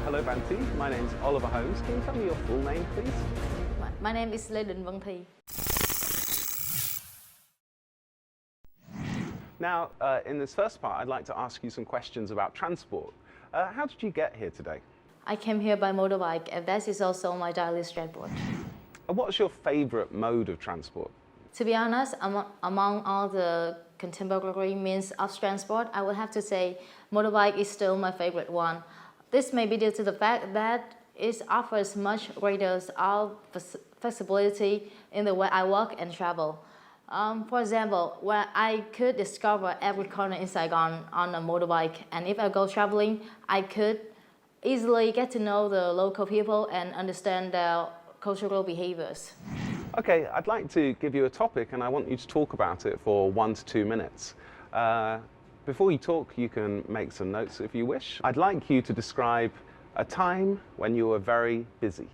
Hello, Banti. My name's Oliver Holmes. Can you tell me your full name, please? My name is lĩnh. Now, in this first part, I'd like to ask you some questions about transport. How did you get here today? I came here by motorbike, and that is also my daily transport. What's your favourite mode of transport? To be honest, among all the contemporary means of transport, I would have to say motorbike is still my favorite one. This may be due to the fact that it offers much greater flexibility in the way I work and travel. For example, where I could discover every corner in Saigon on a motorbike, and if I go traveling, I could easily get to know the local people and understand their cultural behaviors. Okay, I'd like to give you a topic and I want you to talk about it for 1 to 2 minutes. Before you talk, you can make some notes if you wish. I'd like you to describe a time when you were very busy.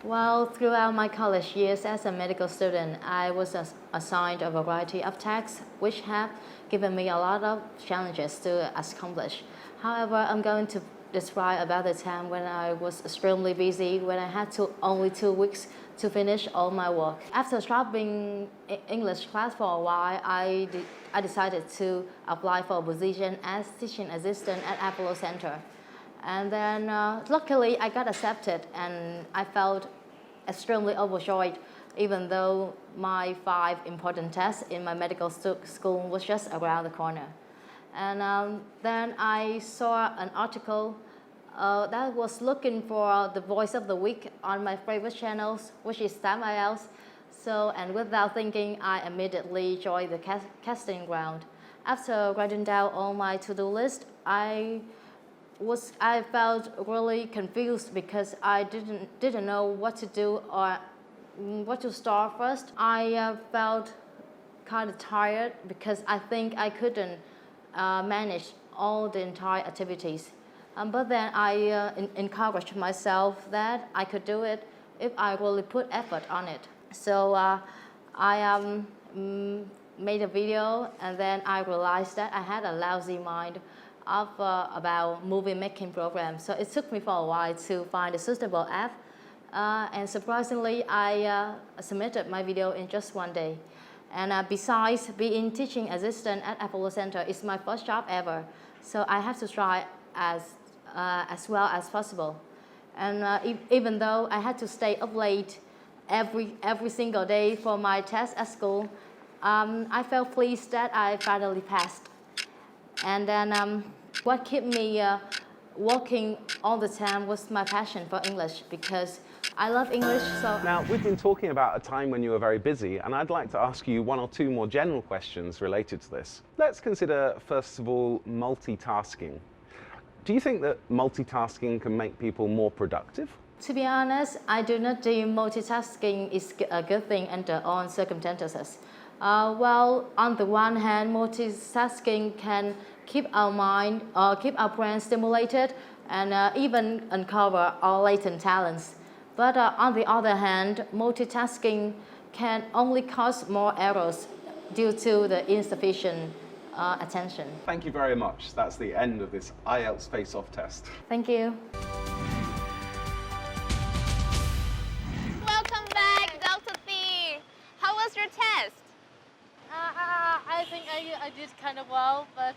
Well, throughout my college years as a medical student, I was assigned a variety of tasks which have given me a lot of challenges to accomplish. However, I'm going to describe about the time when I was extremely busy, when I had only 2 weeks to finish all my work. After dropping English class for a while, I decided to apply for a position as teaching assistant at Apollo Center. And then luckily I got accepted and I felt extremely overjoyed, even though my 5 important tests in my medical school was just around the corner. And then I saw an article that was looking for the voice of the week on my favorite channels, which is Time IELTS. So, and without thinking, I immediately joined the casting round. After writing down all my to-do list, I felt really confused because I didn't know what to do or what to start first. I felt kind of tired because I think I couldn't manage all the entire activities. But then I encouraged myself that I could do it if I really put effort on it. So I made a video, and then I realized that I had a lousy mind of about movie making programs. So it took me for a while to find a suitable app. And surprisingly, I submitted my video in just 1 day. And besides being teaching assistant at Apollo Center, it's my first job ever. So I have to try as well as possible. And even though I had to stay up late every single day for my test at school, I felt pleased that I finally passed. And then what kept me working all the time was my passion for English, because I love English. So Now, we've been talking about a time when you were very busy, and I'd like to ask you 1 or 2 more general questions related to this. Let's consider, first of all, multitasking. Do you think that multitasking can make people more productive? to be honest, I do not deem multitasking is a good thing under all circumstances. Well, on the one hand, multitasking can keep our mind or keep our brain stimulated and even uncover our latent talents. But on the other hand, multitasking can only cause more errors due to the insufficient attention. Thank you very much. That's the end of this IELTS Face-Off test. Thank you. Welcome back, Dr. T. How was your test? I think I did kind of well, but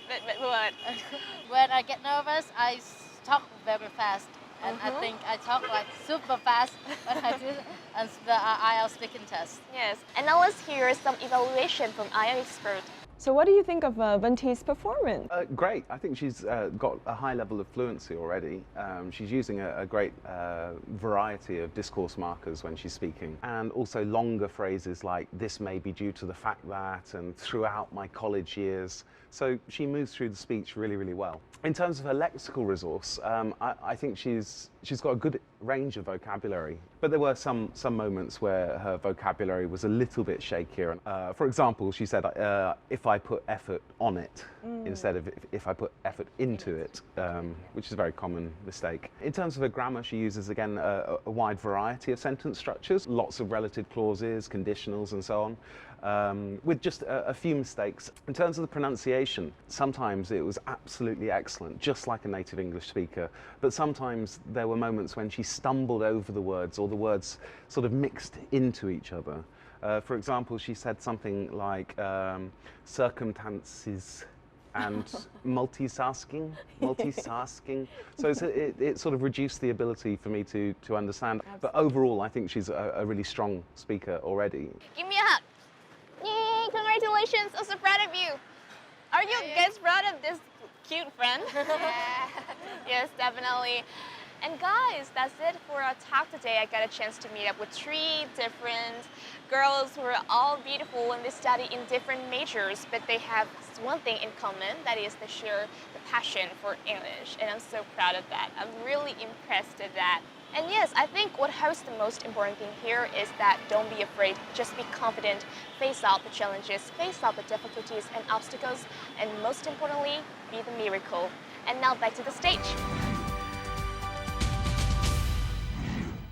But what? when I get nervous, I talk very fast. And I think I talk like super fast when I do the IELTS speaking test. Yes, and now let's hear some evaluation from IELTS expert. So what do you think of Venti's performance? Great. I think she's got a high level of fluency already. She's using a great variety of discourse markers when she's speaking, and also longer phrases like "this may be due to the fact that" and "throughout my college years." So she moves through the speech really, really well. In terms of her lexical resource, I think she's She's got a good range of vocabulary, but there were some moments where her vocabulary was a little bit shakier. For example, she said, if I put effort on it, instead of if I put effort into it, which is a very common mistake. In terms of her grammar, she uses, again, a wide variety of sentence structures, lots of relative clauses, conditionals, and so on, with just a few mistakes. In terms of the pronunciation, sometimes it was absolutely excellent, just like a native English speaker, but sometimes there were moments when she stumbled over the words, or the words sort of mixed into each other. For example, she said something like circumstances and multitasking. So it sort of reduced the ability for me to understand. Absolutely. But overall, I think she's a really strong speaker already. Give me a hug. Yay, congratulations, I'm so proud of you. Are you guys proud of this cute friend? Yeah. Yes, definitely. And guys, that's it for our talk today. I got a chance to meet up with 3 different girls who are all beautiful and they study in different majors, but they have one thing in common, that is they share the passion for English. And I'm so proud of that. I'm really impressed at that. And yes, I think what holds the most important thing here is that don't be afraid, just be confident, face out the challenges, face out the difficulties and obstacles, and most importantly, be the miracle. And now back to the stage.